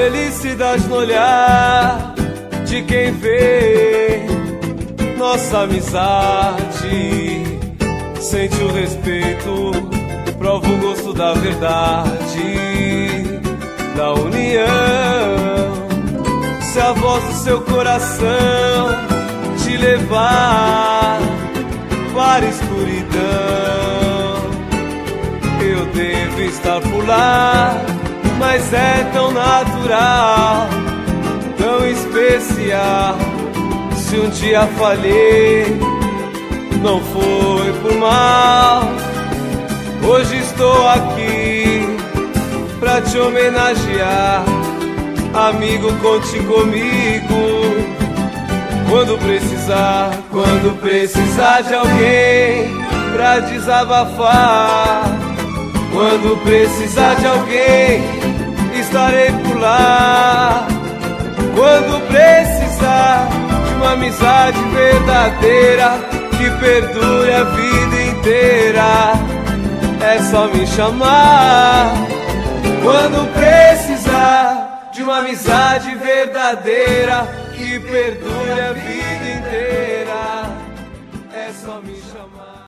Felicidade no olhar de quem vê nossa amizade, sente o respeito, prova o gosto da verdade, da união. Se a voz do seu coração te levar para a escuridão, eu devo estar por lá, mas é tão natural, tão especial. Se um dia falhei, não foi por mal. Hoje estou aqui pra te homenagear. Amigo, conte comigo quando precisar de alguém pra desabafar. Quando precisar de alguém, estarei por lá. Quando precisar de uma amizade verdadeira que perdure a vida inteira, é só me chamar. Quando precisar de uma amizade verdadeira que perdure a vida inteira.